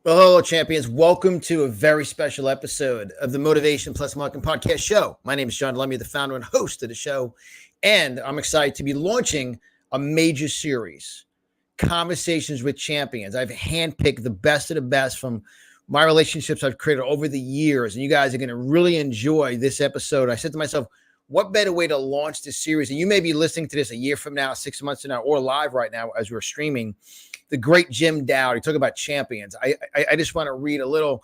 Well, hello, champions. Welcome to a very special episode of the Motivation Plus Marketing Podcast Show. My name is John Lemmy, the founder and host of the show, and I'm excited to be launching a major series, Conversations with Champions. I've handpicked the best of the best from my relationships I've created over the years, and you guys are going to really enjoy this episode. I said to myself, what better way to launch this series? And you may be listening to this a year from now, 6 months from now, or live right now as we're streaming. The great Jim Dowd. He talked about champions. I just want to read a little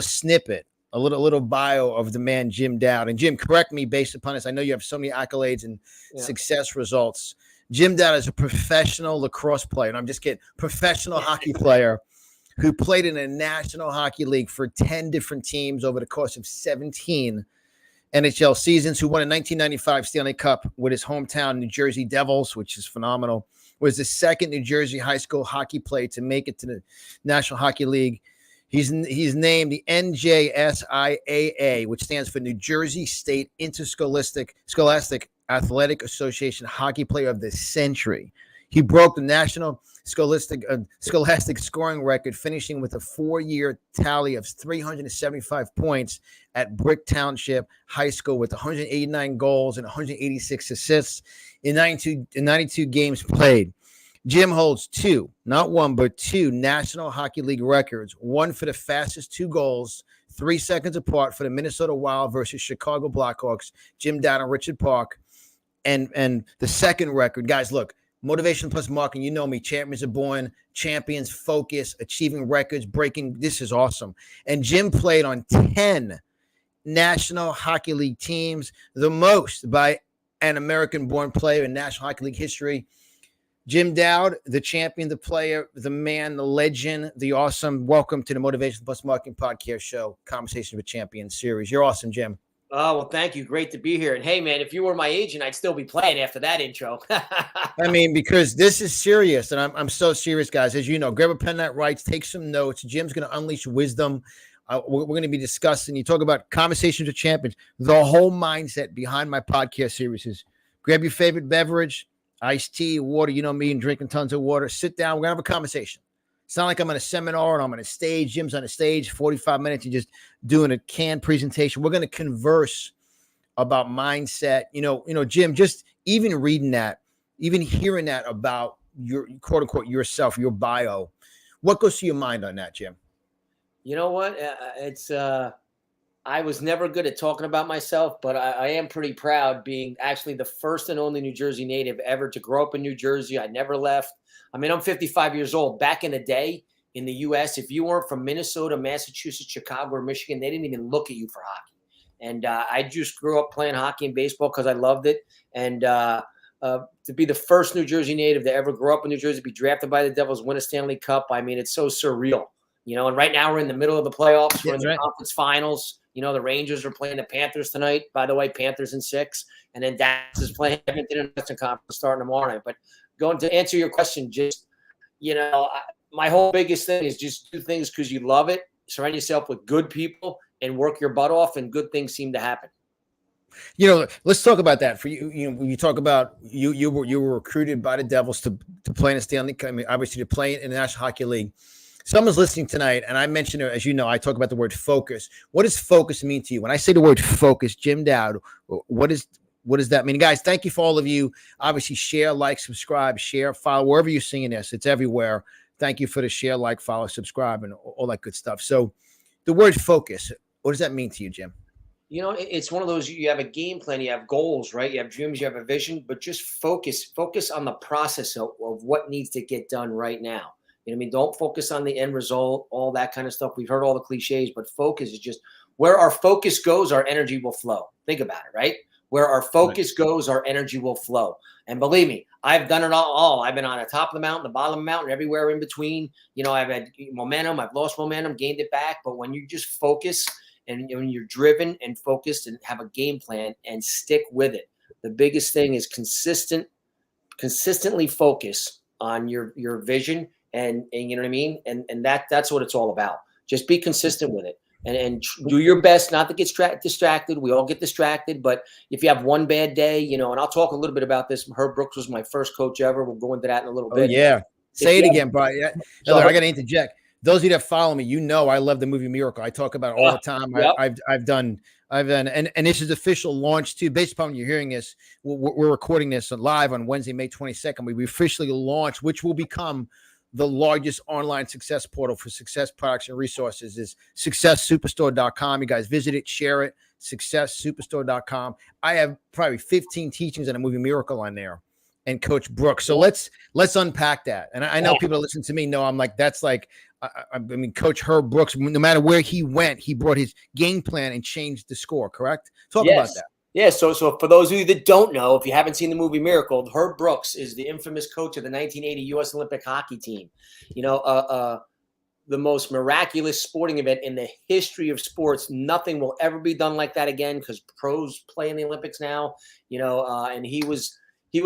snippet, a little bio of the man Jim Dowd. And Jim, correct me based upon this. I know you have so many accolades and success results. Jim Dowd is a professional lacrosse player, and I'm just kidding, professional hockey player who played in a National Hockey League for 10 different teams over the course of 17 NHL seasons, who won a 1995 Stanley Cup with his hometown New Jersey Devils, which is phenomenal. Was the second New Jersey high school hockey player to make it to the National Hockey League. He's named the NJSIAA, which stands for New Jersey State Interscholastic Athletic Association Hockey Player of the Century. He broke the national scholastic scoring record, finishing with a 4-year tally of 375 points at Brick Township High School with 189 goals and 186 assists in 92 games played. Jim holds two, not one, but two National Hockey League records, one for the fastest 2 goals, 3 seconds apart for the Minnesota Wild versus Chicago Blackhawks, Jim Dowd and Richard Park, and the second record. Guys, look, Motivation Plus Marketing, you know me. Champions are born, champions focus, achieving records, breaking. This is awesome. And Jim played on 10 National Hockey League teams, the most by an American-born player in National Hockey League history. Jim Dowd, the champion, the player, the man, the legend, the awesome. Welcome to the Motivation Plus Marketing Podcast Show, Conversations with Champions series. You're awesome, Jim. Oh, well, thank you. Great to be here. And hey, man, if you were my agent, I'd still be playing after that intro. I mean, because this is serious, and I'm so serious, guys. As you know, grab a pen that writes, take some notes. Jim's going to unleash wisdom. We're going to be discussing. You talk about Conversations with Champions. The whole mindset behind my podcast series is grab your favorite beverage, iced tea, water. You know me, and drinking tons of water. Sit down. We're going to have a conversation. It's not like I'm on a seminar and I'm on a stage. Jim's on a stage, 45 minutes, and just doing a canned presentation. We're going to converse about mindset. You know, Jim, just even reading that, even hearing that about your quote unquote yourself, your bio, what goes through your mind on that, Jim? You know what? I was never good at talking about myself, but I am pretty proud being actually the first and only New Jersey native ever to grow up in New Jersey. I never left. I mean, I'm 55 years old. Back in the day in the U.S., if you weren't from Minnesota, Massachusetts, Chicago, or Michigan, they didn't even look at you for hockey. And I just grew up playing hockey and baseball because I loved it. And to be the first New Jersey native to ever grow up in New Jersey, be drafted by the Devils, win a Stanley Cup, I mean, it's so surreal. You know, and right now we're in the middle of the playoffs. We're in the conference finals. You know, the Rangers are playing the Panthers tonight. By the way, Panthers in 6. And then Dallas is playing Edmonton in the Western Conference starting tomorrow night. But going to answer your question, just, you know, my whole biggest thing is just do things because you love it. Surround yourself with good people and work your butt off, and good things seem to happen. You know, let's talk about that. For you, you know, when you talk about you were recruited by the Devils to play in the Stanley Cup. I mean, obviously to play in the National Hockey League. Someone's listening tonight, and I mentioned, as you know, I talk about the word focus. What does focus mean to you? When I say the word focus, Jim Dowd, what does that mean? Guys, thank you for all of you. Obviously, share, like, subscribe, share, follow, wherever you're seeing this. It's everywhere. Thank you for the share, like, follow, subscribe, and all that good stuff. So the word focus, what does that mean to you, Jim? You know, it's one of those, you have a game plan, you have goals, right? You have dreams, you have a vision, but just focus on the process of what needs to get done right now. You know what I mean? Don't focus on the end result, all that kind of stuff. We've heard all the cliches, but focus is just where our focus goes, our energy will flow. Think about it, right? Where our focus goes, our energy will flow. And believe me, I've done it all. I've been on the top of the mountain, the bottom of the mountain, everywhere in between. You know, I've had momentum, I've lost momentum, gained it back. But when you just focus and when you're driven and focused and have a game plan and stick with it, the biggest thing is consistently focus on your vision. And you know what I mean? And that's what it's all about. Just be consistent with it and do your best not to get distracted. We all get distracted, but if you have one bad day, you know, and I'll talk a little bit about this. Herb Brooks was my first coach ever. We'll go into that in a little bit. Oh, yeah. Say it again, bro. Yeah. So, I got to interject. those of you that follow me, you know I love the movie Miracle. I talk about it all the time. Yep. I've done, and this is official launch too. Based upon you're hearing this, we're recording this live on Wednesday, May 22nd. We officially launched, which will become the largest online success portal for success products and resources. Is successsuperstore.com. You guys visit it, share it. Successsuperstore.com. I have probably 15 teachings on a movie Miracle on there, and Coach Brooks. So let's unpack that. And I know people that listen to me know I'm like, that's like, I mean, Coach Herb Brooks, no matter where he went, he brought his game plan and changed the score, correct? Talk about that. Yeah, so for those of you that don't know, if you haven't seen the movie Miracle, Herb Brooks is the infamous coach of the 1980 U.S. Olympic hockey team. You know, the most miraculous sporting event in the history of sports. Nothing will ever be done like that again because pros play in the Olympics now. You know, and he was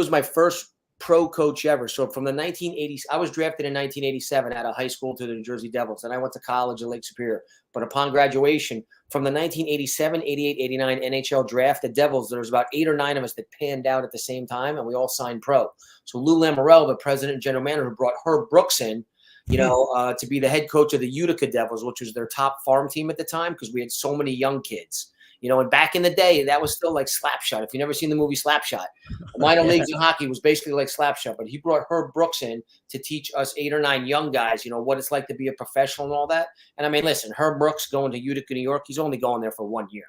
my first pro coach ever. So from the 1980s, I was drafted in 1987 out of high school to the New Jersey Devils, and I went to college at Lake Superior. But upon graduation, from the 1987, 88, 89 NHL draft, the Devils, there was about 8 or 9 of us that panned out at the same time, and we all signed pro. So Lou Lamorelle, the president and general manager, brought Herb Brooks in, you know, to be the head coach of the Utica Devils, which was their top farm team at the time because we had so many young kids. You know, and back in the day, that was still like Slapshot. If you've never seen the movie Slapshot, minor leagues in hockey was basically like Slapshot. But he brought Herb Brooks in to teach us 8 or 9 young guys, you know, what it's like to be a professional and all that. And I mean, listen, Herb Brooks going to Utica, New York, he's only going there for 1 year,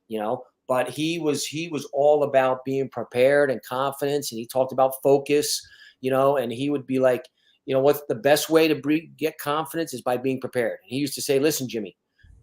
you know. But he was all about being prepared and confidence, and he talked about focus, you know. And he would be like, you know, what's the best way to get confidence is by being prepared. And he used to say, listen, Jimmy,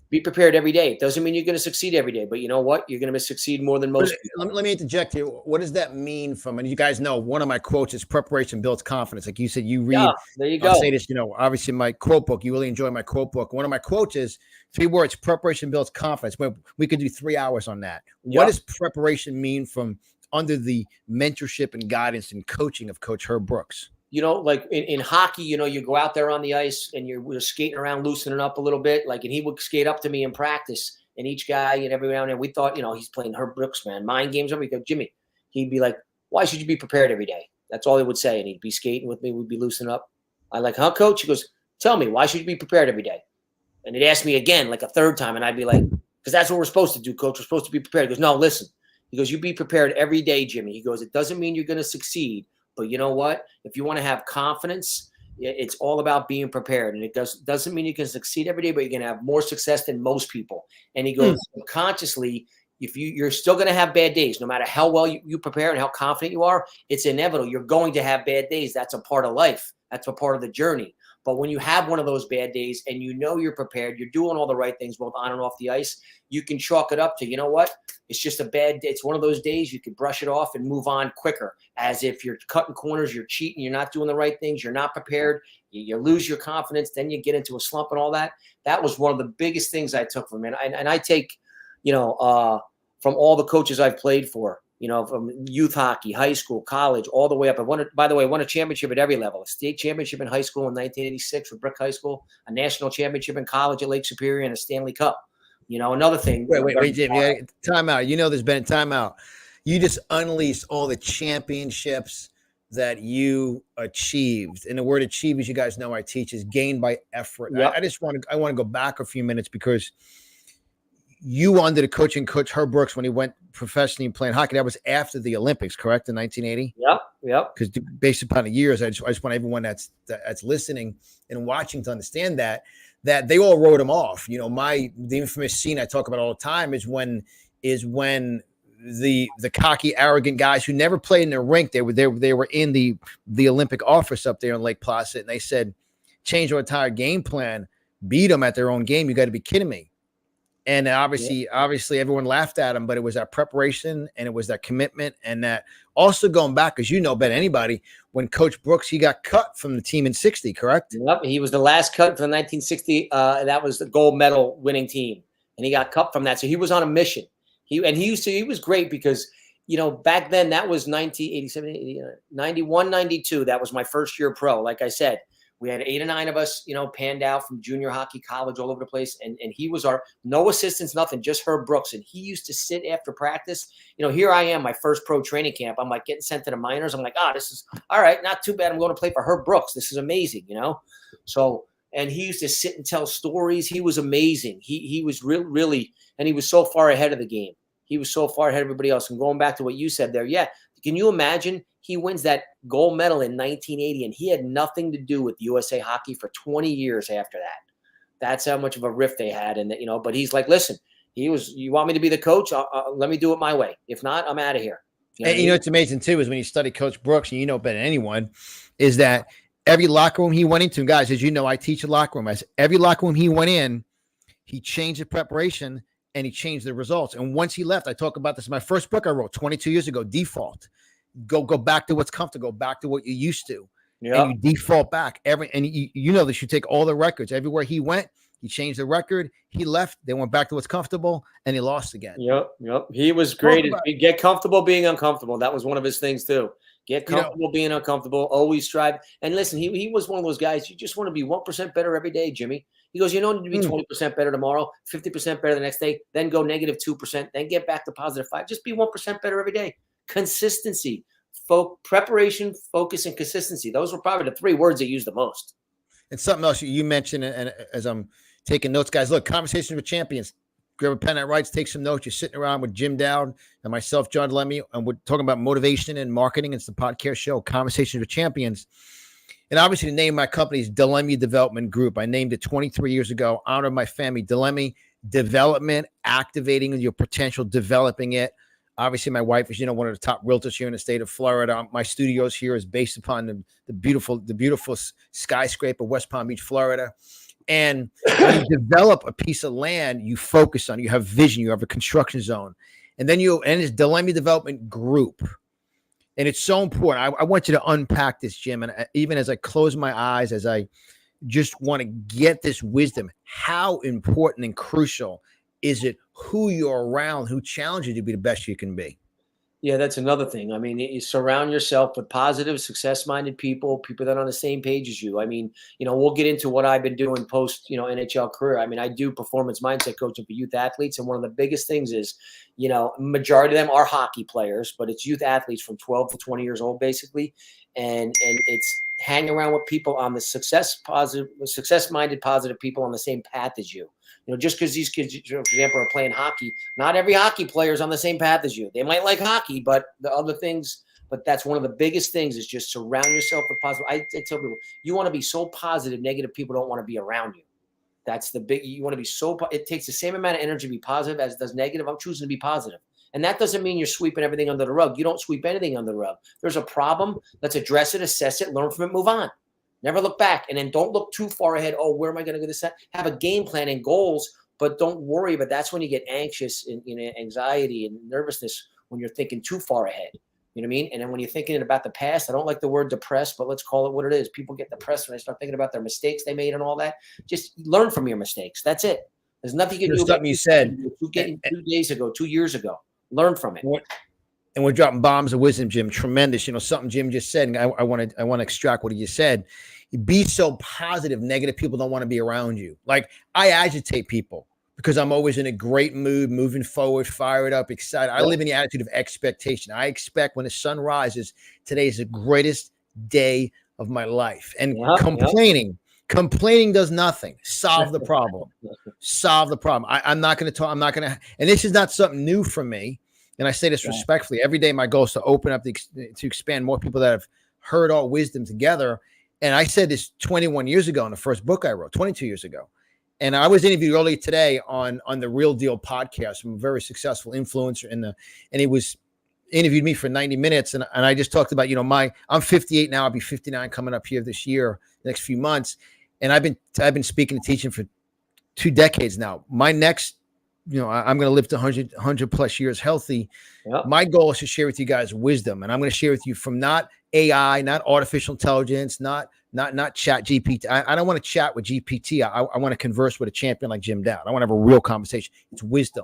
be prepared every day. It doesn't mean you're going to succeed every day, but you know what? You're going to succeed more than most people. Let me interject here. What does that mean from, and you guys know, one of my quotes is preparation builds confidence. Like you said, you read, yeah, there you go. I'll say this, you know, obviously my quote book, you really enjoy my quote book. One of my quotes is 3 words, preparation builds confidence. We could do 3 hours on that. What does preparation mean from under the mentorship and guidance and coaching of Coach Herb Brooks? You know, like in hockey, you know, you go out there on the ice and you're skating around, loosening up a little bit. Like, and he would skate up to me in practice, and each guy and every now and then we thought, you know, he's playing Herb Brooks, man, mind games. We go, Jimmy. He'd be like, why should you be prepared every day? That's all he would say. And he'd be skating with me. We'd be loosening up. I like, huh, coach? He goes, tell me, why should you be prepared every day? And he'd ask me again, like a third time. And I'd be like, because that's what we're supposed to do, coach. We're supposed to be prepared. He goes, no, listen. He goes, you be prepared every day, Jimmy. He goes, it doesn't mean you're going to succeed. But you know what? If you want to have confidence, it's all about being prepared. And it doesn't mean you can succeed every day, but you're going to have more success than most people. And he goes, consciously, if you're still going to have bad days, no matter how well you prepare and how confident you are, it's inevitable. You're going to have bad days. That's a part of life. That's a part of the journey. But when you have one of those bad days and you know you're prepared, you're doing all the right things both on and off the ice, you can chalk it up to, you know what? It's just a bad day. It's one of those days you can brush it off and move on quicker. As if you're cutting corners, you're cheating, you're not doing the right things, you're not prepared, you lose your confidence, then you get into a slump and all that. That was one of the biggest things I took from him. And I take, you know, from all the coaches I've played for, you know, from youth hockey, high school, college, all the way up. By the way, I won a championship at every level. A state championship in high school in 1986 with Brick High School, a national championship in college at Lake Superior, and a Stanley Cup. You know, another thing. Wait, Jim, time out. You know, there's been a timeout. You just unleashed all the championships that you achieved. And the word achieve, as you guys know, I teach, is gained by effort. Yep. I want to go back a few minutes because you under the coaching Coach Herb Brooks when he went professionally playing hockey. That was after the Olympics, correct? In 1980. Yep. Because based upon the years, I just want everyone that's listening and watching to understand that they all wrote him off. You know, the infamous scene I talk about all the time is when the cocky, arrogant guys who never played in the rink, they were in the Olympic office up there in Lake Placid, and they said, change our entire game plan, beat them at their own game. You got to be kidding me. And obviously everyone laughed at him, but it was that preparation and it was that commitment and that also going back, as you know better than anybody, when Coach Brooks, he got cut from the team in 60, correct? Yep. He was the last cut for the 1960. That was the gold medal winning team. And he got cut from that. So he was on a mission. He was great because, you know, back then that was 1987, 91, 92. That was my first year pro. Like I said, we had 8 or 9 of us, you know, panned out from junior hockey, college, all over the place. And he was no assistants, nothing, just Herb Brooks. And he used to sit after practice. You know, here I am, my first pro training camp. I'm like getting sent to the minors. I'm like, this is all right, not too bad. I'm going to play for Herb Brooks. This is amazing, you know? So, and he used to sit and tell stories. He was amazing. He was really, and he was so far ahead of the game. He was so far ahead of everybody else. And going back to what you said there, yeah, can you imagine? He wins that gold medal in 1980, and he had nothing to do with USA Hockey for 20 years after that. That's how much of a rift they had, and but he's like, listen, you want me to be the coach? Let me do it my way. If not, I'm out of here. And what's amazing too is when you study Coach Brooks, and better than anyone, is that every locker room he went into, guys, as you know, I teach a locker room. As every locker room he went in, he changed the preparation and he changed the results. And once he left, I talk about this in my first book I wrote 22 years ago, Default. Go back to what's comfortable, go back to what you used to. Yeah. And you default back. You know this, you take all the records. Everywhere he went, he changed the record. He left. They went back to what's comfortable, and he lost again. Yep. He was great. Get comfortable being uncomfortable. That was one of his things too. Get comfortable being uncomfortable. Always strive. And listen, he was one of those guys. You just want to be 1% better every day, Jimmy. He goes, you don't need to be 20% better tomorrow, 50% better the next day, then go -2%, then get back to +5. Just be 1% better every day. Consistency, preparation, focus, and consistency. Those were probably the 3 words they used the most. And something else you mentioned, and as I'm taking notes, guys, look, Conversations with Champions. Grab a pen that writes, take some notes. You're sitting around with Jim Dowd and myself, John Lemmy, and we're talking about motivation and marketing. It's the podcast show, Conversations with Champions. And obviously the name of my company is DeLemmy Development Group. I named it 23 years ago, honor my family. DeLemmy Development, activating your potential, developing it. Obviously, my wife is, one of the top realtors here in the state of Florida. My studios here is based upon the beautiful skyscraper, West Palm Beach, Florida. And when you develop a piece of land, you focus on, you have vision, you have a construction zone. And then it's DeLemmy Development Group. And it's so important. I want you to unpack this, Jim. And even as I close my eyes, as I just want to get this wisdom, how important and crucial is it who you're around, who challenges you to be the best you can be? Yeah, that's another thing. I mean, you surround yourself with positive, success-minded people that are on the same page as you. I mean, we'll get into what I've been doing post, NHL career. I mean, I do performance mindset coaching for youth athletes. And one of the biggest things is, majority of them are hockey players, but it's youth athletes from 12 to 20 years old, basically. And it's hang around with people on the success-minded, positive people on the same path as you. Just because these kids, for example, are playing hockey, not every hockey player is on the same path as you. They might like hockey, but the other things, but that's one of the biggest things is just surround yourself with positive. I tell people, you want to be so positive, negative people don't want to be around you. That's you want to be it takes the same amount of energy to be positive as it does negative. I'm choosing to be positive. And that doesn't mean you're sweeping everything under the rug. You don't sweep anything under the rug. There's a problem. Let's address it, assess it, learn from it, move on. Never look back. And then don't look too far ahead. Oh, where am I going to go this? Have a game plan and goals, but don't worry. But that's when you get anxious and anxiety and nervousness when you're thinking too far ahead. You know what I mean? And then when you're thinking about the past, I don't like the word depressed, but let's call it what it is. People get depressed when they start thinking about their mistakes they made and all that. Just learn from your mistakes. That's it. There's nothing you can do about something you said 2 days ago, 2 years ago. Learn from it. And we're dropping bombs of wisdom, Jim. Tremendous. Something Jim just said, and I want to extract what he just said. Be so positive, negative people don't want to be around you. Like, I agitate people because I'm always in a great mood, moving forward, fired up, excited. I live in the attitude of expectation. I expect when the sun rises, today is the greatest day of my life. And complaining does nothing. Solve the problem. Solve the problem. I'm not going to talk. And this is not something new for me. And I say this respectfully. Every day, my goal is to open up to expand more people that have heard all wisdom together. And I said this 21 years ago in the first book I wrote, 22 years ago. And I was interviewed earlier today on the Real Deal podcast from a very successful influencer and he was interviewed me for 90 minutes. And I just talked about, I'm 58 now. I'll be 59 coming up here this year, next few months. And I've been speaking and teaching for 2 decades now. My next, I'm going to live to 100 plus years healthy. Yep. My goal is to share with you guys wisdom. And I'm going to share with you from not AI, not artificial intelligence, not chat GPT. I don't want to chat with GPT. I want to converse with a champion like Jim Dowd. I want to have a real conversation. It's wisdom.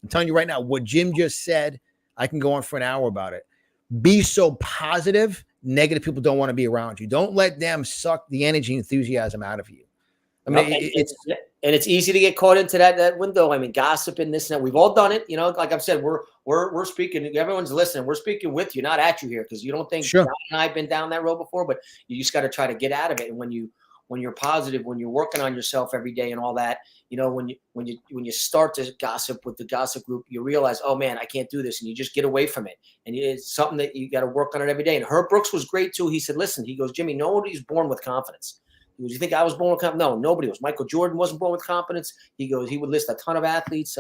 I'm telling you right now, what Jim just said, I can go on for an hour about it. Be so positive. Negative people don't want to be around you. Don't let them suck the energy and enthusiasm out of you. I mean, it's easy to get caught into that window. I mean, gossip and this and that. We've all done it. Like I've said, we're speaking. Everyone's listening. We're speaking with you, not at you here, because you don't think John and I've been down that road before. But you just got to try to get out of it. And when when you're positive, when you're working on yourself every day and all that, when you start to gossip with the gossip group, you realize, oh man, I can't do this. And you just get away from it. And it's something that you got to work on it every day. And Herb Brooks was great too. He said, listen, he goes, Jimmy, nobody's born with confidence. He goes, you think I was born with confidence? No, nobody was. Michael Jordan wasn't born with confidence. He goes, he would list a ton of athletes.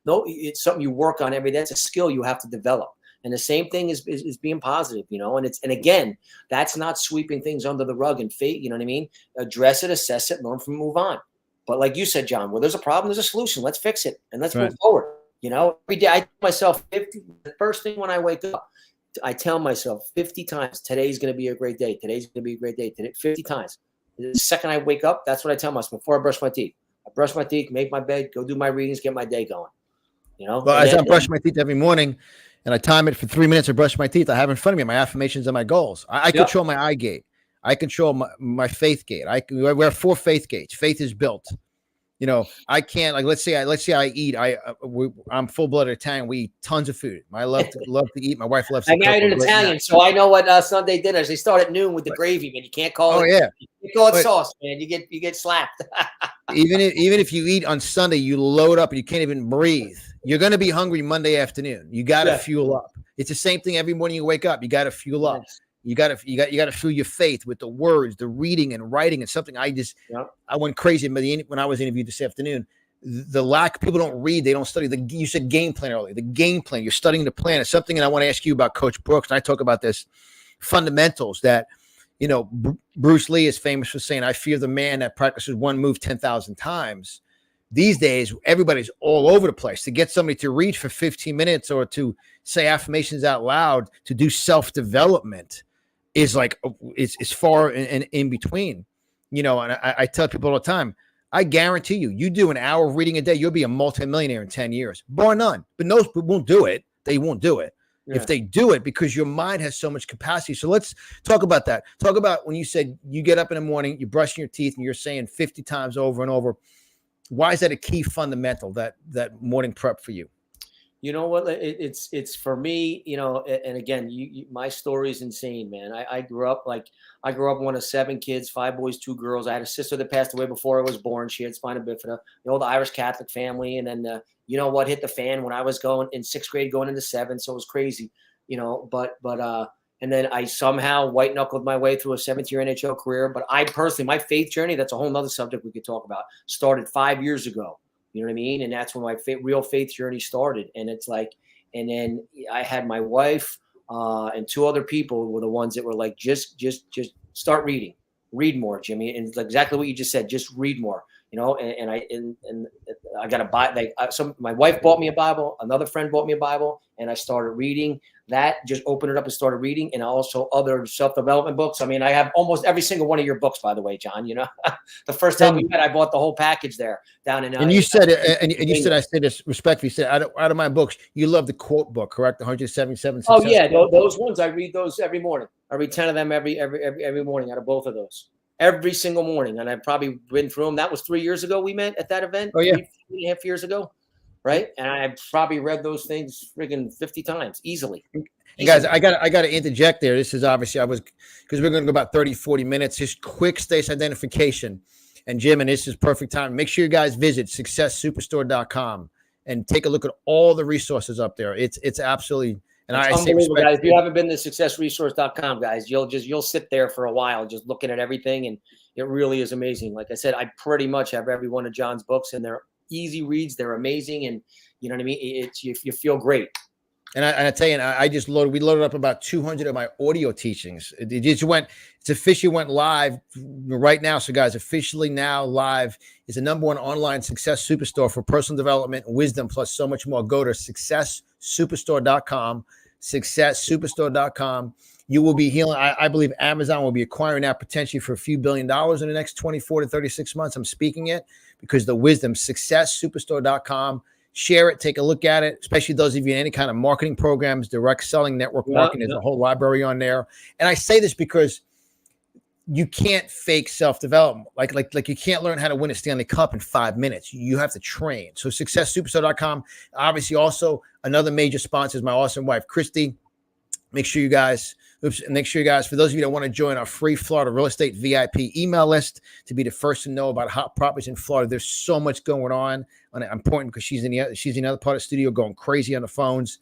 No, it's something you work on every day. That's a skill you have to develop. And the same thing is being positive, and again, that's not sweeping things under the rug and fate. You know what I mean? Address it, assess it, learn from it, move on. But like you said, John, where there's a problem, there's a solution. Let's fix it and let's move forward. Every day I tell myself the first thing when I wake up, I tell myself 50 times, today's going to be a great day. Today's going to be a great day. 50 times. The second I wake up, that's what I tell myself before I brush my teeth. I brush my teeth, make my bed, go do my readings, get my day going. Well, as I brush my teeth every morning, and I time it for 3 minutes to brush my teeth, I have in front of me my affirmations and my goals. I control my eye gate. I control my faith gate. I wear 4 faith gates. Faith is built. I can't, let's say I eat. I'm full-blooded Italian. We eat tons of food. I love to eat. My wife loves to cook. I married an Italian, so I know what Sunday dinners. They start at noon with the gravy, man. You can't call it. Yeah. You call it sauce, man. You get slapped. even if you eat on Sunday, you load up and you can't even breathe. You're going to be hungry Monday afternoon. You got to fuel up. It's the same thing every morning you wake up. You got to fuel up. Yes. You got to fuel your faith with the words, the reading and writing. And something I went crazy when I was interviewed this afternoon. The lack, people don't read, they don't study. You said game plan earlier. The game plan, you're studying the plan. It's something, and I want to ask you about Coach Brooks. And I talk about this fundamentals that, Bruce Lee is famous for saying, I fear the man that practices one move 10,000 times. These days, everybody's all over the place. To get somebody to read for 15 minutes or to say affirmations out loud, to do self-development is like, it's far and in between, and I tell people all the time, I guarantee you do an hour of reading a day, you'll be a multimillionaire in 10 years, bar none. But most people won't do it. They won't do it. Yeah. If they do it, because your mind has so much capacity. So let's talk about that. Talk about when you said you get up in the morning, you're brushing your teeth, and you're saying 50 times over and over. Why is that a key fundamental, that morning prep for you? You know what? It's for me, and again, my story is insane, man. I grew up one of 7 kids, 5 boys, 2 girls. I had a sister that passed away before I was born. She had spina bifida, the old Irish Catholic family. And then, hit the fan when I was going in 6th grade, going into 7th. So it was crazy, and then I somehow white knuckled my way through a 7th-year NHL career. But I personally, my faith journey, that's a whole nother subject we could talk about, started 5 years ago. You know what I mean? And that's when my real faith journey started. And it's like, and then I had my wife and 2 other people were the ones that were like, just start reading, read more, Jimmy. And it's exactly what you just said, just read more, and I got to buy, my wife bought me a Bible, another friend bought me a Bible, and I started reading. That just opened it up and started reading, and also other self-development books. I mean, I have almost every single one of your books, by the way, John. The first time we met, I bought the whole package there down in. And you said, and you said, I say this respectfully. You said, out of my books, you love the quote book, correct? The 177. Oh yeah, those ones I read those every morning. I read 10 of them every morning out of both of those. Every single morning, and I've probably been through them. That was 3 years ago we met at that event. Oh yeah, 3.5 years ago. Right. And I've probably read those things friggin' 50 times easily. And guys, I got to interject there. This is obviously, because we're going to go about 30, 40 minutes, just quick space identification. And Jim, and this is perfect time. Make sure you guys visit successsuperstore.com and take a look at all the resources up there. It's absolutely, and I say respect, guys, if you haven't been to successresource.com, guys, you'll sit there for a while just looking at everything. And it really is amazing. Like I said, I pretty much have every one of John's books, and they're easy reads. They're amazing. And you know what I mean? You feel great. And I tell you, we loaded up about 200 of my audio teachings. It's officially went live right now. So guys, officially now live is the #1 online success superstore for personal development, wisdom, plus so much more. Go to successsuperstore.com, successsuperstore.com. You will be healing. I believe Amazon will be acquiring that potentially for a few $1 billion in the next 24 to 36 months. I'm speaking it because the wisdom, successsuperstore.com. Share it, take a look at it, especially those of you in any kind of marketing programs, direct selling, network marketing. There's a whole library on there. And I say this because you can't fake self-development. Like you can't learn how to win a Stanley Cup in 5 minutes. You have to train. So successsuperstore.com. Obviously, also another major sponsor is my awesome wife, Christy. Make sure you guys, Oops. And make sure you guys, for those of you that want to join our free Florida real estate VIP email list to be the first to know about hot properties in Florida. There's so much going on. I'm pointing because she's in the other part of the studio going crazy on the phones.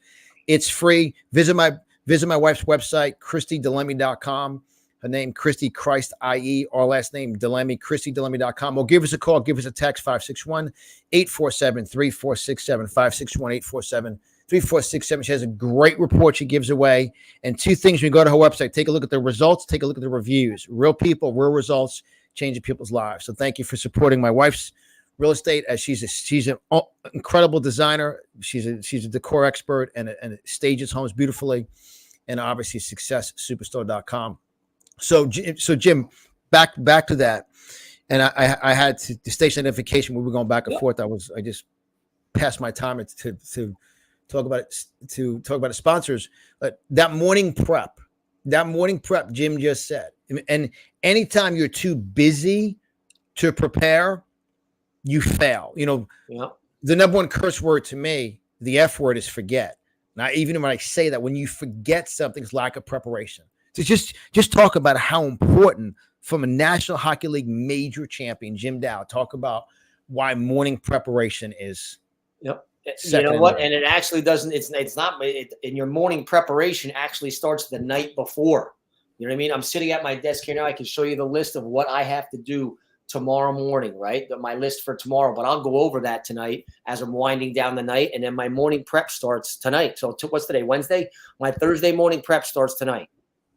It's free. Visit my wife's website, ChristyDelemy.com. Her name, Christy Christ, IE, our last name, Delemy, ChristyDelemy.com. Or give us a call, give us a text, 561-847-3467, 561-847-3467. She has a great report she gives away. And two things, when you go to her website, take a look at the results, take a look at the reviews. Real people, real results, changing people's lives. So thank you for supporting my wife's real estate, as she's an incredible designer. She's a decor expert and stages homes beautifully. And obviously successsuperstore.com. So Jim, back to that, and I had the station identification. We were going back and forth. I just passed my time to talk about it, to talk about the sponsors. But that morning prep, Jim just said, and anytime you're too busy to prepare, you fail. The number one curse word to me, the F word, is forget. Now, even when I say that, when you forget something, it's lack of preparation. So just talk about how important, from a National Hockey League major champion, Jim Dowd, talk about why morning preparation is. Yep. You know what? And it actually doesn't. It's not. In your morning preparation actually starts the night before. You know what I mean? I'm sitting at my desk here now. I can show you the list of what I have to do tomorrow morning, right? My list for tomorrow, but I'll go over that tonight as I'm winding down the night, and then my morning prep starts tonight. So what's today? Wednesday. My Thursday morning prep starts tonight.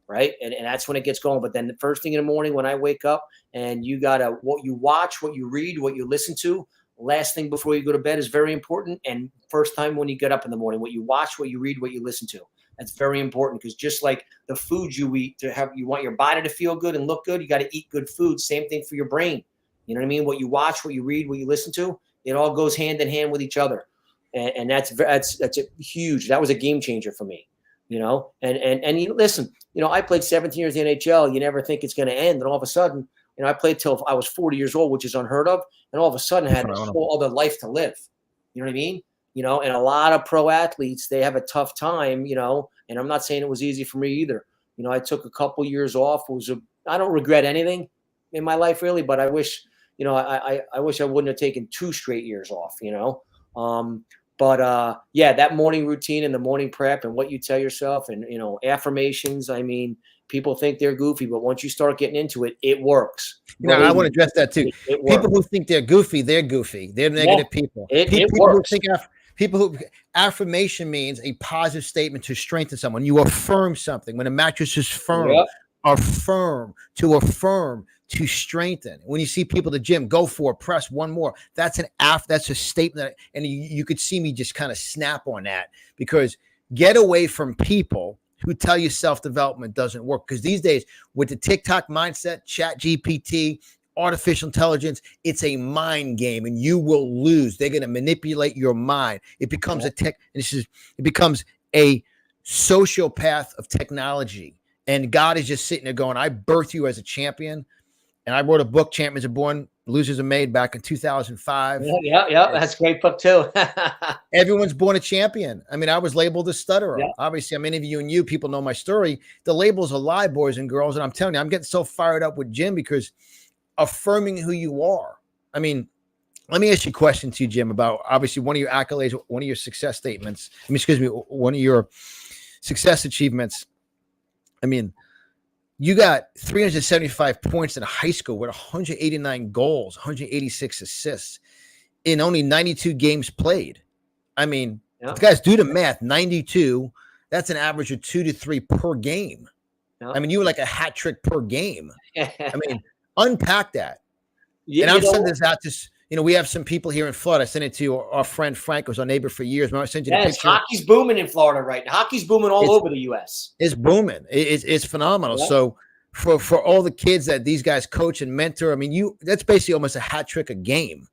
Right. And that's when it gets going. But then the first thing in the morning when I wake up, and you got to, what you watch, what you read, what you listen to, last thing before you go to bed is very important. And first time when you get up in the morning, what you watch, what you read, what you listen to, that's very important. Because just like the food you eat you want your body to feel good and look good, you got to eat good food. Same thing for your brain. You know what I mean? What you watch, what you read, what you listen to, it all goes hand in hand with each other. And that's a huge, that was a game changer for me. And you listen, I played 17 years in the NHL. You never think it's going to end. And all of a sudden, I played till I was 40 years old, which is unheard of. And all of a sudden I had a whole other life to live. You know what I mean? And a lot of pro athletes, they have a tough time, and I'm not saying it was easy for me either. I took a couple years off. I don't regret anything in my life really, but I wish, I wish I wouldn't have taken 2 straight years off, But that morning routine and the morning prep and what you tell yourself and, affirmations. I mean, people think they're goofy, but once you start getting into it, it works. I want to address that too. People who think they're goofy. They're negative people. It works. Affirmation means a positive statement to strengthen someone. You affirm something. When a mattress is firm, affirm, to strengthen. When you see people at the gym, go for it, press one more. That's a statement. And you could see me just kind of snap on that, because get away from people who tell you self-development doesn't work. Because these days, with the TikTok mindset, Chat GPT, artificial intelligence, it's a mind game, and you will lose. They're going to manipulate your mind. It becomes it becomes a sociopath of technology. And God is just sitting there going, I birthed you as a champion. And I wrote a book, Champions Are Born, Losers Are Made, back in 2005. Yeah. That's a great book too. Everyone's born a champion. I mean, I was labeled a stutterer. Yeah. Obviously, I'm interviewing you. People know my story. The labels are lie, boys and girls. And I'm telling you, I'm getting so fired up with Jim, because affirming who you are. I mean, let me ask you a question to you, Jim, about obviously one of your accolades, one of your success statements. One of your success achievements. I mean, you got 375 points in high school with 189 goals, 186 assists in only 92 games played. I mean, guys, do the math. 92, that's an average of 2 to 3 per game. I mean, you were like a hat trick per game. I mean, unpack that. And I'm sending this out to, we have some people here in Florida. I sent it to our friend Frank, who's our neighbor for years. Remember, I sent you the picture. Hockey's booming in Florida right now. Hockey's booming all over the U.S. It's booming. It's phenomenal. Yeah. So for all the kids that these guys coach and mentor, I mean, that's basically almost a hat trick a game.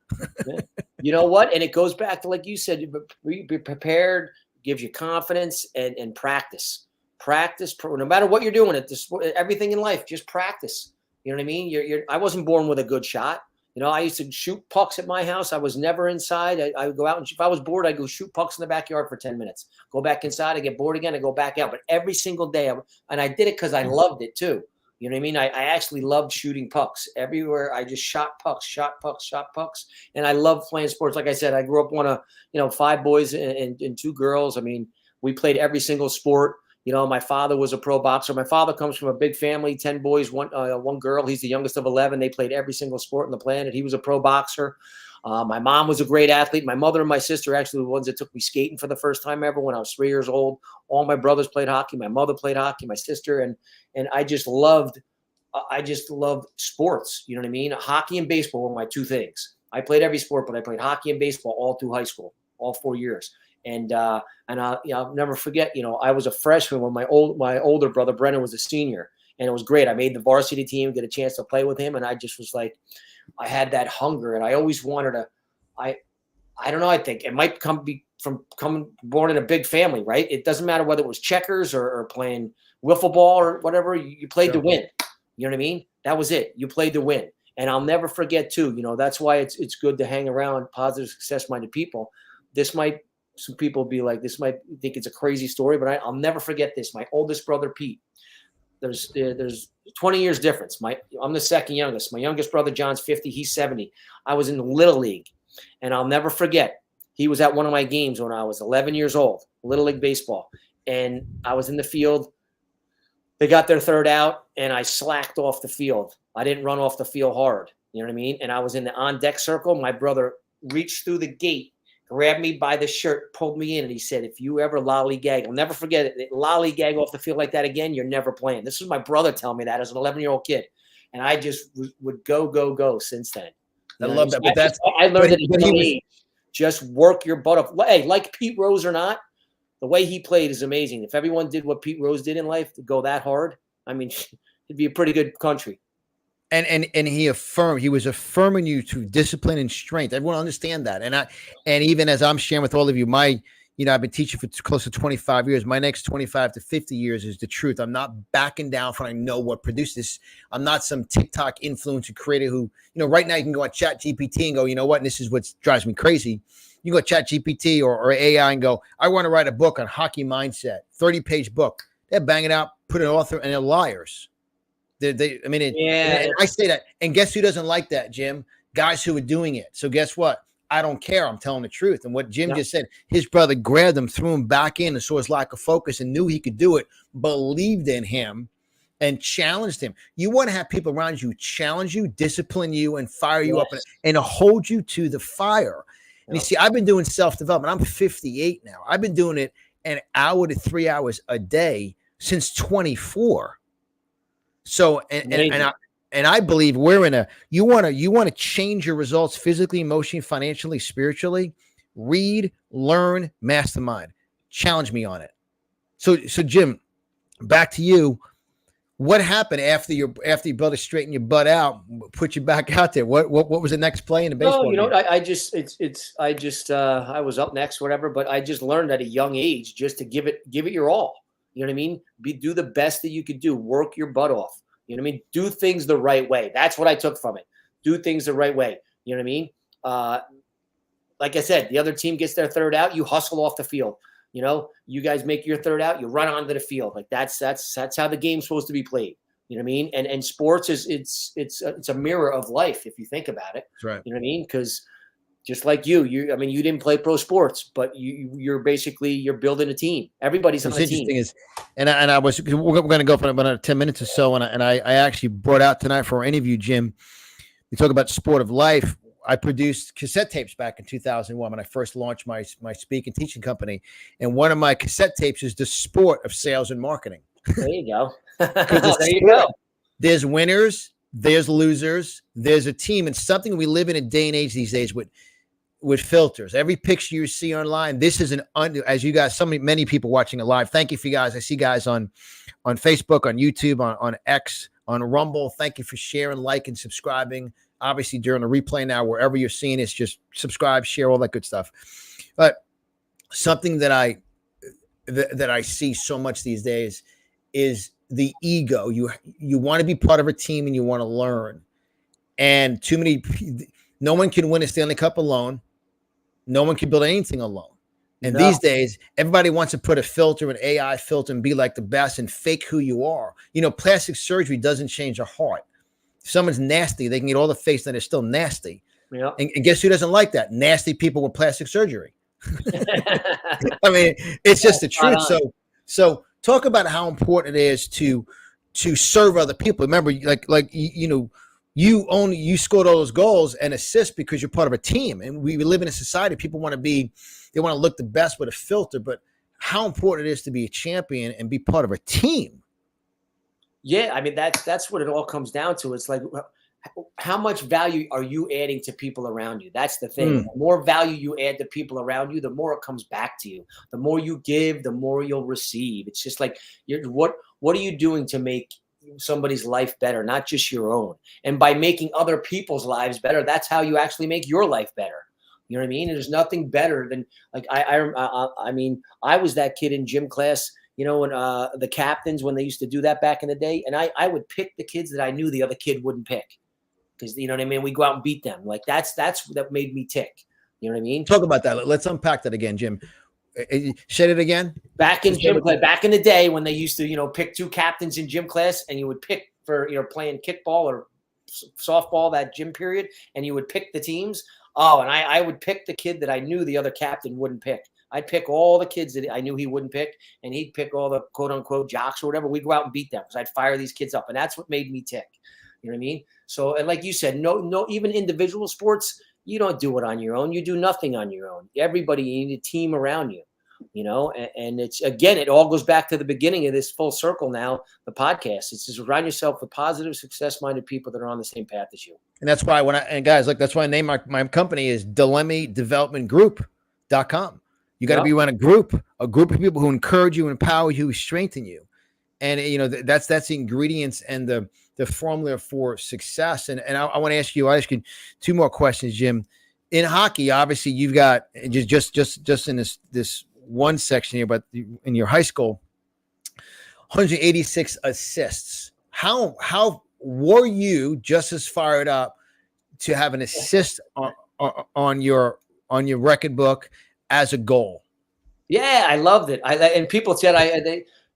Yeah. You know what? And it goes back to, like you said, be prepared, gives you confidence, and practice. Practice, no matter what you're doing, everything in life, just practice. You know what I mean? I wasn't born with a good shot. I used to shoot pucks at my house. I was never inside. I would go out, and if I was bored, I'd go shoot pucks in the backyard for 10 minutes. Go back inside. I get bored again. I go back out. But every single day, and I did it because I loved it too. You know what I mean? I actually loved shooting pucks everywhere. I just shot pucks. And I love playing sports. Like I said, I grew up one of, 5 boys and 2 girls. I mean, we played every single sport. My father was a pro boxer. My father comes from a big family, 10 boys, one girl. He's the youngest of 11. They played every single sport on the planet. He was a pro boxer. My mom was a great athlete. My mother and my sister actually were the ones that took me skating for the first time ever when I was 3 years old. All my brothers played hockey. My mother played hockey, my sister. And I just loved sports. You know what I mean? Hockey and baseball were my 2 things. I played every sport, but I played hockey and baseball all through high school, all 4 years. And I'll never forget, I was a freshman when my older brother, Brennan, was a senior, and it was great. I made the varsity team, get a chance to play with him. And I just was like, I had that hunger, and I always wanted to, I don't know. I think it might from born in a big family, right? It doesn't matter whether it was checkers or playing wiffle ball or whatever. You played to win. You know what I mean? That was it. You played to win. And I'll never forget too, that's why it's good to hang around positive, success-minded people. Some people be like, this might think it's a crazy story, but I'll never forget this. My oldest brother, Pete, there's 20 years difference. I'm the second youngest. My youngest brother, John's 50. He's 70. I was in the Little League, and I'll never forget. He was at one of my games when I was 11 years old, Little League baseball. And I was in the field. They got their third out, and I slacked off the field. I didn't run off the field hard. You know what I mean? And I was in the on-deck circle. My brother reached through the gate, grabbed me by the shirt, pulled me in, and he said, if you ever lollygag, I'll never forget it, lollygag off the field like that again, you're never playing. This was my brother telling me that as an 11-year-old kid. And I just would go since then. I love that. But I learned that at young age, just work your butt off. Hey, like Pete Rose or not, the way he played is amazing. If everyone did what Pete Rose did in life, to go that hard, I mean, it'd be a pretty good country. And he was affirming you to discipline and strength. Everyone understand that. And even as I'm sharing with all of you, I've been teaching for close to 25 years. My next 25 to 50 years is the truth. I'm not backing down from I know what produced this. I'm not some TikTok influencer creator who, right now you can go on Chat GPT and go, you know what? And this is what drives me crazy. You go Chat GPT or AI and go, I want to write a book on hockey mindset, 30-page book. They're banging out, put an author, and they're liars. And I say that. And guess who doesn't like that, Jim? Guys who are doing it. So guess what? I don't care. I'm telling the truth. And what Jim just said, his brother grabbed him, threw him back in, and saw his lack of focus and knew he could do it, believed in him, and challenged him. You want to have people around you challenge you, discipline you, and fire you up and hold you to the fire. And you see, I've been doing self-development. I'm 58 now. I've been doing it an hour to 3 hours a day since 24. So, and I believe we're in you want to change your results physically, emotionally, financially, spiritually, read, learn, mastermind, challenge me on it. So Jim, back to you. What happened after your brother straightened your butt out, put you back out there? What was the next play in the baseball game? I was up next, whatever, but I just learned at a young age just to give it your all. You know what I mean? Do the best that you could do. Work your butt off. You know what I mean? Do things the right way. That's what I took from it. Do things the right way. You know what I mean? Like I said, the other team gets their third out. You hustle off the field. You guys make your third out. You run onto the field. Like that's how the game's supposed to be played. You know what I mean? And sports it's a mirror of life if you think about it. That's right. You know what I mean? Because just like you didn't play pro sports, but you're building a team. Everybody's on a team. What's interesting is, we're going to go for about 10 minutes or so, and I actually brought out tonight for our interview, Jim. We talk about sport of life. I produced cassette tapes back in 2001 when I first launched my speak and teaching company, and one of my cassette tapes is the sport of sales and marketing. There you go. There you go. There's winners, there's losers, there's a team, and something we live in a day and age these days with filters. Every picture you see online, this is as you guys, many people watching it live. Thank you for you guys. I see guys on Facebook, on YouTube, on X, on Rumble. Thank you for sharing, liking, subscribing. Obviously during the replay now, wherever you're seeing it, just subscribe, share, all that good stuff. But something that I see so much these days is the ego. You want to be part of a team and you want to learn. and no one can win a Stanley Cup alone. No one can build anything alone. And these days, everybody wants to put a filter, an AI filter, and be like the best and fake who you are. Plastic surgery doesn't change your heart. If someone's nasty, they can get all the face, and they're still nasty. Yep. And guess who doesn't like that? Nasty people with plastic surgery. I mean, it's just the truth. So talk about how important it is to serve other people. Remember, you scored all those goals and assists because you're part of a team. And we live in a society, people want to look the best with a filter, but how important it is to be a champion and be part of a team. Yeah, I mean, that's what it all comes down to. It's like, how much value are you adding to people around you? That's the thing. The more value you add to people around you, the more it comes back to you. The more you give, the more you'll receive. It's just like, what are you doing to make somebody's life better, not just your own? And by making other people's lives better, that's how you actually make your life better. You know what I mean? And there's nothing better than, like, I mean, I was that kid in gym class, when the captains, when they used to do that back in the day, and I would pick the kids that I knew the other kid wouldn't pick. Because, you know what I mean? We go out and beat them. Like, that's that made me tick. You know what I mean? Talk about that. Let's unpack that again, Jim. Say it again. Back in gym class, back in the day when they used to, pick two captains in gym class, and you would pick for, playing kickball or softball that gym period, and you would pick the teams. Oh, and I would pick the kid that I knew the other captain wouldn't pick. I'd pick all the kids that I knew he wouldn't pick, and he'd pick all the quote unquote jocks or whatever. We'd go out and beat them because I'd fire these kids up, and that's what made me tick. You know what I mean? So, and like you said, no, even individual sports, you don't do it on your own. You do nothing on your own. Everybody, you need a team around you, and it's, again, it all goes back to the beginning of this full circle now, the podcast. It's just surround yourself with positive, success-minded people that are on the same path as you. And that's why that's why I named my company is DilemmeDevelopmentGroup.com. You got to be around a group of people who encourage you, empower you, strengthen you. And, that's the ingredients and the formula for success. And I want to ask you two more questions, Jim. In hockey, obviously you've got just in this one section here, but in your high school, 186 assists. How were you just as fired up to have an assist on your record book as a goal? Yeah, I loved it. And people said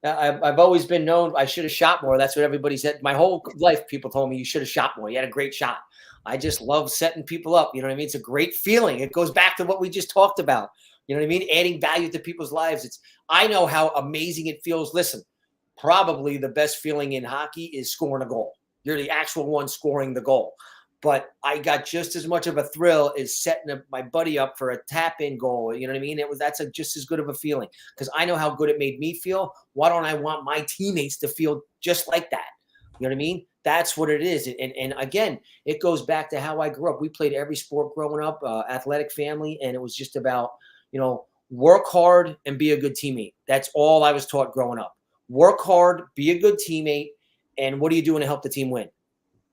I've always been known I should have shot more. That's what everybody said. My whole life, people told me you should have shot more. You had a great shot. I just love setting people up. You know what I mean? It's a great feeling. It goes back to what we just talked about. You know what I mean? Adding value to people's lives. I know how amazing it feels. Listen, probably the best feeling in hockey is scoring a goal. You're the actual one scoring the goal. But I got just as much of a thrill as setting my buddy up for a tap-in goal. You know what I mean? That's just as good of a feeling because I know how good it made me feel. Why don't I want my teammates to feel just like that? You know what I mean? That's what it is. And again, it goes back to how I grew up. We played every sport growing up, athletic family, and it was just about, work hard and be a good teammate. That's all I was taught growing up. Work hard, be a good teammate, and what are you doing to help the team win?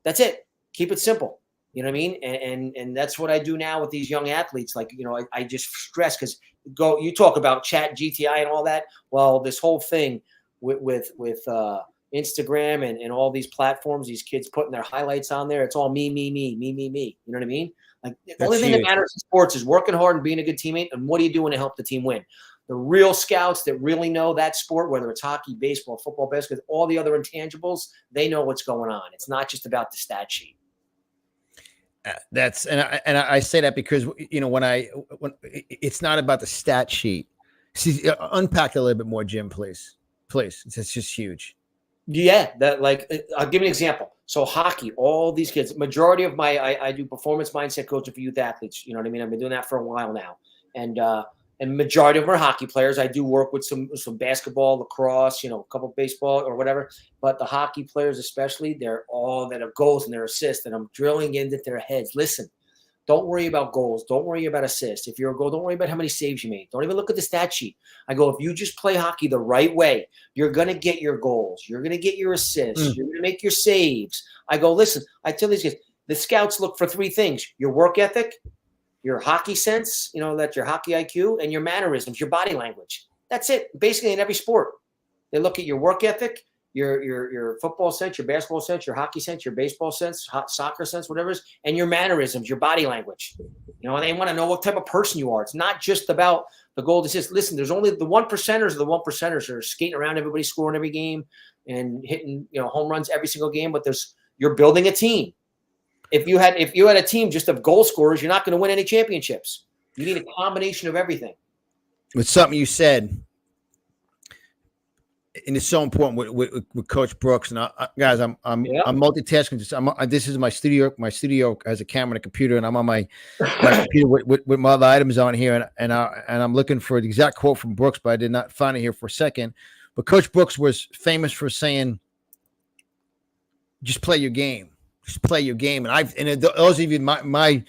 That's it. Keep it simple. You know what I mean? And that's what I do now with these young athletes. Like, I just stress because you talk about chat GTI and all that. Well, this whole thing with Instagram and all these platforms, these kids putting their highlights on there. It's all me. You know what I mean? Like the only thing that matters in sports is working hard and being a good teammate. And what are you doing to help the team win? The real scouts that really know that sport, whether it's hockey, baseball, football, basketball, all the other intangibles, they know what's going on. It's not just about the stat sheet. I say that because when it's not about the stat sheet. See, unpack a little bit more, Jim, please. It's just huge. Yeah, I'll give you an example. So hockey, all these kids, majority of I do performance mindset coaching for youth athletes. You know what I mean? I've been doing that for a while now, and majority of them are hockey players. I do work with some basketball, lacrosse, a couple of baseball or whatever. But the hockey players, especially, they're all that have goals and their assists, and I'm drilling into their heads. Listen, don't worry about goals. Don't worry about assists. If you're a goal, don't worry about how many saves you made. Don't even look at the stat sheet. I go, if you just play hockey the right way, you're going to get your goals. You're going to get your assists. You're going to make your saves. I go, listen, I tell these guys, the scouts look for three things: your work ethic, your hockey sense, that's your hockey IQ, and your mannerisms, your body language. That's it. Basically in every sport. They look at your work ethic, your football sense, your basketball sense, your hockey sense, your baseball sense, soccer sense, whatever it is, and your mannerisms, your body language. They want to know what type of person you are. It's not just about the goal. It's just, listen, there's only the 1%ers are the 1%ers that are skating around, everybody scoring every game and hitting, home runs every single game. But you're building a team. If you had a team just of goal scorers, you're not going to win any championships. You need a combination of everything. With something you said, and it's so important with Coach Brooks. And guys, I'm multitasking. This is my studio. My studio has a camera and a computer, and I'm on my computer with my other items on here. And I'm looking for the exact quote from Brooks, but I did not find it here for a second. But Coach Brooks was famous for saying, "Just play your game. Just play your game." And those of you, my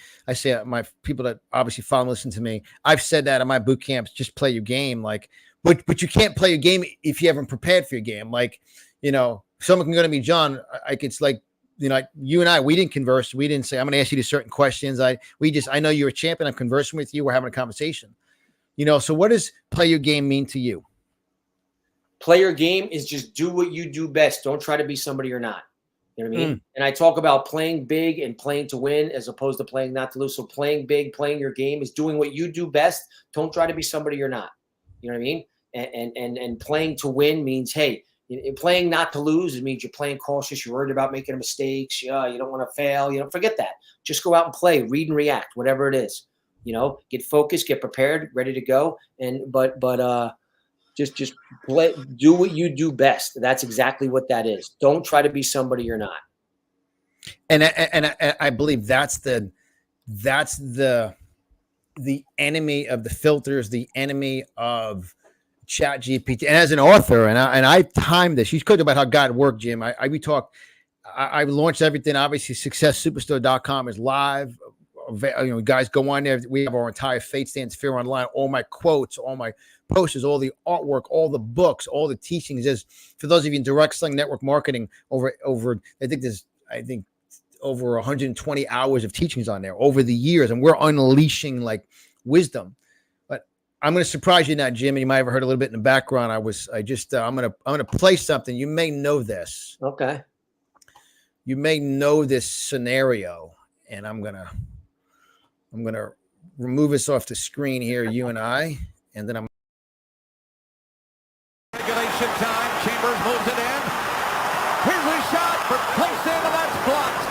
people that obviously follow and listen to me, I've said that in my boot camps. Just play your game, like. But you can't play your game if you haven't prepared for your game. Like, someone can go to me, John, it's like, you and I, we didn't converse. We didn't say, I'm going to ask you these certain questions. I know you're a champion. I'm conversing with you. We're having a conversation. So what does play your game mean to you? Play your game is just do what you do best. Don't try to be somebody you're not. You know what I mean? And I talk about playing big and playing to win as opposed to playing not to lose. So playing big, playing your game is doing what you do best. Don't try to be somebody you're not. You know what I mean? And playing to win means, hey, playing not to lose, it means you're playing cautious. You're worried about making mistakes. You don't want to fail. Forget that. Just go out and play, read and react, whatever it is. Get focused, get prepared, ready to go. But just play, do what you do best. That's exactly what that is. Don't try to be somebody you're not. And I believe that's the enemy of the filters, the enemy of Chat GPT. And as an author, and I timed this. You talked about how God worked, Jim. I launched everything. Obviously, successsuperstore.com is live. Guys, go on there. We have our entire Faith Stands Fear online. All my quotes, all my posters, all the artwork, all the books, all the teachings. Is for those of you in direct selling network marketing over. I think over 120 hours of teachings on there over the years, and we're unleashing like wisdom. But I'm going to surprise you now, Jim. And you might have heard a little bit in the background. I'm going to play something. You may know this. Okay. You may know this scenario, and I'm gonna remove this off the screen here. You and I, and then I'm. Regulation time. Chambers moves it in. Here's a shot for place in, and that's blocked.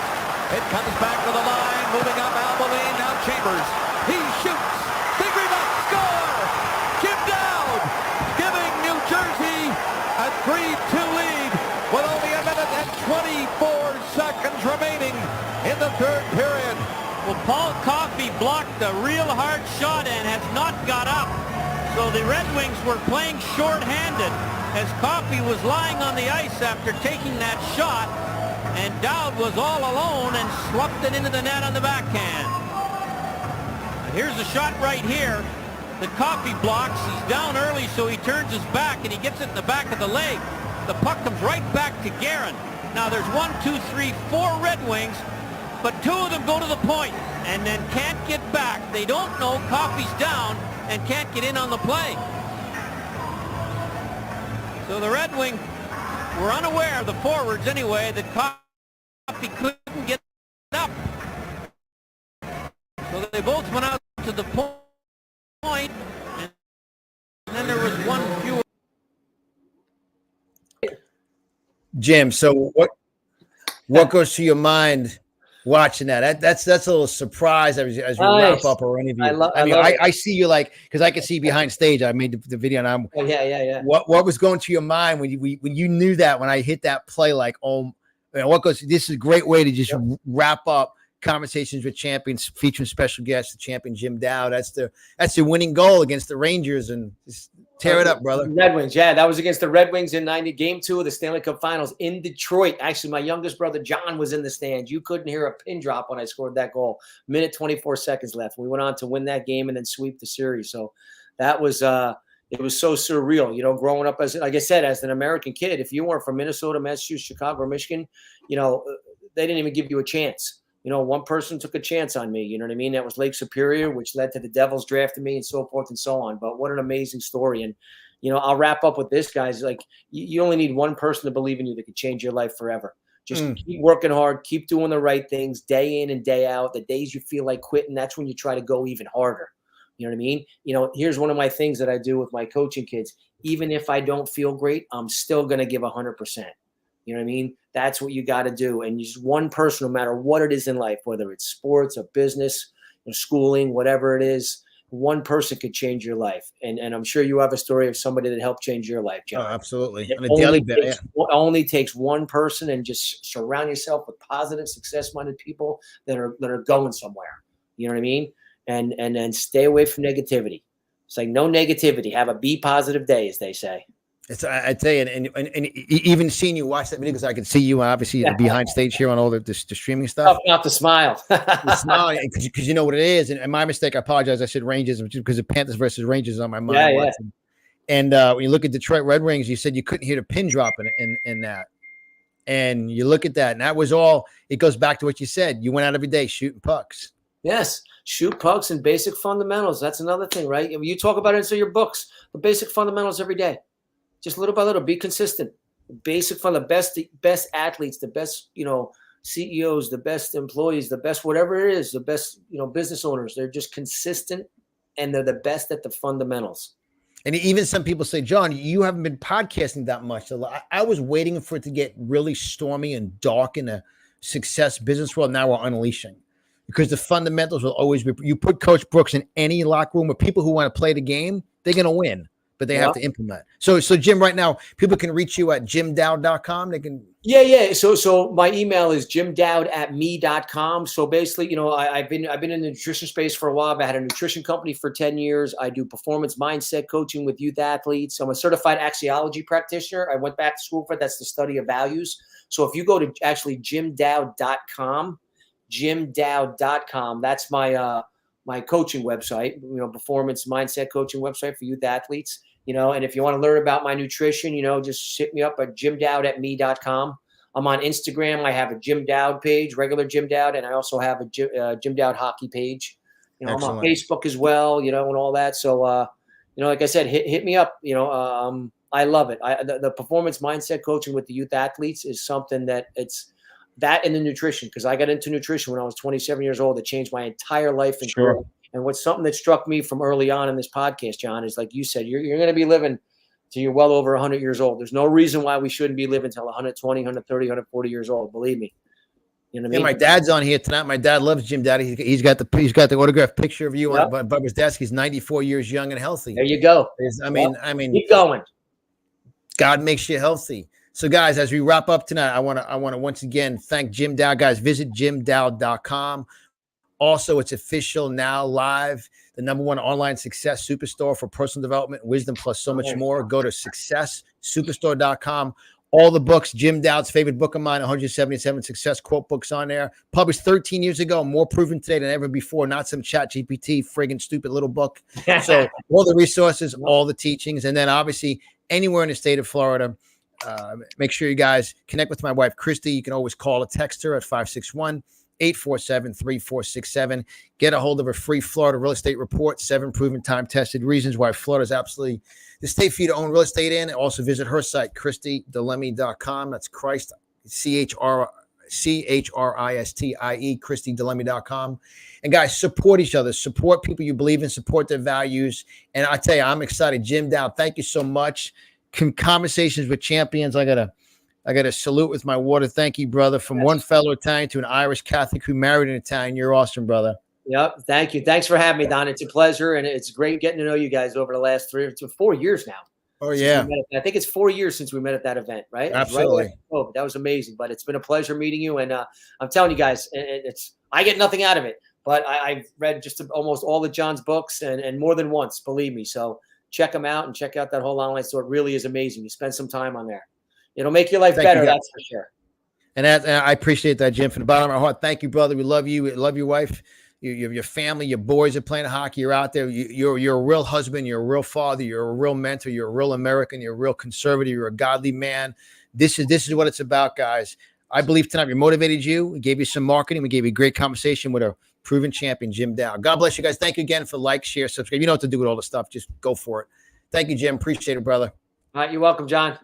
It comes back to the line, moving up Albaline, now Chambers. He shoots. Big rebound, score! Jim Dowd giving New Jersey a 3-2 lead with only a minute and 24 seconds remaining in the third period. Well, Paul Coffey blocked a real hard shot and has not got up. So the Red Wings were playing short-handed as Coffey was lying on the ice after taking that shot. And Dowd was all alone and slumped it into the net on the backhand. Here's a shot right here that Coffey blocks. He's down early, so he turns his back, and he gets it in the back of the leg. The puck comes right back to Guerin. Now there's 4 Red Wings, but 2 of them go to the point and then can't get back. They don't know Coffey's down and can't get in on the play. So the Red Wing were unaware, the forwards anyway, that Coffey couldn't get up. So they both went out to the point, and then there was one fewer. Jim, so what goes through your mind watching that? That's a little surprise as we wrap up our interview. I see you because I can see behind stage. I made the video, and I'm yeah. What was going through your mind when you knew that when I hit that play? This is a great way to just wrap up Conversations with Champions, featuring special guest, the champion Jim Dowd. That's the winning goal against the Rangers, and just tear it up, brother. Red Wings, yeah, that was against the Red Wings in Game 2 of the Stanley Cup Finals in Detroit. Actually, my youngest brother John was in the stands. You couldn't hear a pin drop when I scored that goal. Minute 24 seconds left. We went on to win that game and then sweep the series. So that was it was so surreal. Growing up like I said, as an American kid, if you weren't from Minnesota, Massachusetts, Chicago, or Michigan, they didn't even give you a chance. One person took a chance on me, you know what I mean? That was Lake Superior, which led to the Devils drafting me and so forth and so on. But what an amazing story. And, I'll wrap up with this, guys. Like, you only need one person to believe in you that can change your life forever. Just keep working hard, keep doing the right things day in and day out. The days you feel like quitting, that's when you try to go even harder. You know what I mean? Here's one of my things that I do with my coaching kids. Even if I don't feel great, I'm still going to give 100%. You know what I mean? That's what you got to do. And just one person, no matter what it is in life, whether it's sports or business or schooling, whatever it is, one person could change your life. And I'm sure you have a story of somebody that helped change your life, John. Oh, absolutely. It only takes one person, and just surround yourself with positive, success-minded people that are going somewhere. You know what I mean? And then stay away from negativity. It's like no negativity. Have a be positive day, as they say. I tell you, and even seeing you watch that video, because I can see you obviously behind stage here on all the streaming stuff. Not to smile. Smile, because you know what it is. And my mistake, I apologize. I said Rangers because the Panthers versus Rangers is on my mind. Yeah. And when you look at Detroit Red Wings, you said you couldn't hear the pin drop in that. And you look at that, and that was all. It goes back to what you said. You went out every day shooting pucks. Yes, shoot pucks and basic fundamentals. That's another thing, right? I mean, you talk about it in your books. The basic fundamentals every day. Just little by little, be consistent. Basic fun, the best athletes, the best, CEOs, the best employees, the best whatever it is, the best, business owners. They're just consistent, and they're the best at the fundamentals. And even some people say, John, you haven't been podcasting that much. I was waiting for it to get really stormy and dark in the success business world. Now we're unleashing, because the fundamentals will always be. You put Coach Brooks in any locker room with people who want to play the game, they're going to win. But they have to implement. So Jim, right now, people can reach you at jimdowd.com. They can. Yeah. So my email is jimdowd@me.com. So basically, I've been in the nutrition space for a while. I had a nutrition company for 10 years. I do performance mindset coaching with youth athletes. I'm a certified axiology practitioner. I went back to school for that's the study of values. So if you go to actually jimdowd.com, that's my coaching website, performance mindset coaching website for youth athletes, and if you want to learn about my nutrition, just hit me up at jimdowd@me.com. I'm on Instagram. I have a Jim Dowd page, regular Jim Dowd, and I also have a Jim Dowd hockey page. I'm on Facebook as well, and all that. So, like I said, hit me up. I love it. The performance mindset coaching with the youth athletes is something that it's that and the nutrition, because I got into nutrition when I was 27 years old. It changed my entire life. And career. And what's something that struck me from early on in this podcast, John, is like you said, you're going to be living till you're well over 100 years old. There's no reason why we shouldn't be living till 120, 130, 140 years old. Believe me. You know what I mean? My dad's on here tonight. My dad loves Jim Dowd. He's got the autographed picture of you on above his desk. He's 94 years young and healthy. There you go. I mean, keep going. God makes you healthy. So, guys, as we wrap up tonight, I want to once again thank Jim Dowd. Guys, visit jimdowd.com. Also, it's official now, live, the #1 online success superstore for personal development, wisdom, plus so much more. Go to successsuperstore.com. All the books, Jim Dowd's favorite book of mine, 177 success quote books on there. Published 13 years ago, more proven today than ever before. Not some chat GPT, friggin' stupid little book. So all the resources, all the teachings, and then obviously anywhere in the state of Florida. Make sure you guys connect with my wife, Christy. You can always call or text her at 561-847-3467. Get a hold of a free Florida real estate report, 7 proven time-tested reasons why Florida is absolutely the state for you to own real estate in. Also visit her site, ChristyDelemy.com. That's Christ, CHRISTIE, ChristyDelemy.com. And guys, support each other. Support people you believe in. Support their values. And I tell you, I'm excited. Jim Dowd, thank you so much. Conversations with champions. I gotta salute with my water. Thank you, brother. From one fellow Italian to an Irish Catholic who married an Italian. You're awesome, brother. Yep. Thank you. Thanks for having me, Don. It's a pleasure, and it's great getting to know you guys over the last 3 to 4 years now. Oh yeah. I think it's 4 years since we met at that event, right? Absolutely. Right, that was amazing. But it's been a pleasure meeting you, and I'm telling you guys, I get nothing out of it, but I've read just almost all of John's books, and more than once, believe me. So check them out and check out that whole online store. It really is amazing. You spend some time on there. It'll make your life better, that's for sure. And I appreciate that, Jim, from the bottom of my heart. Thank you, brother. We love you. We love your wife. Your family, your boys are playing hockey. You're out there. You're a real husband. You're a real father. You're a real mentor. You're a real American. You're a real conservative. You're a godly man. This is what it's about, guys. I believe tonight we motivated you. We gave you some marketing. We gave you a great conversation with a proven champion, Jim Dowd. God bless you guys. Thank you again for like, share, subscribe. You know what to do with all the stuff. Just go for it. Thank you, Jim. Appreciate it, brother. All right, you're welcome, John.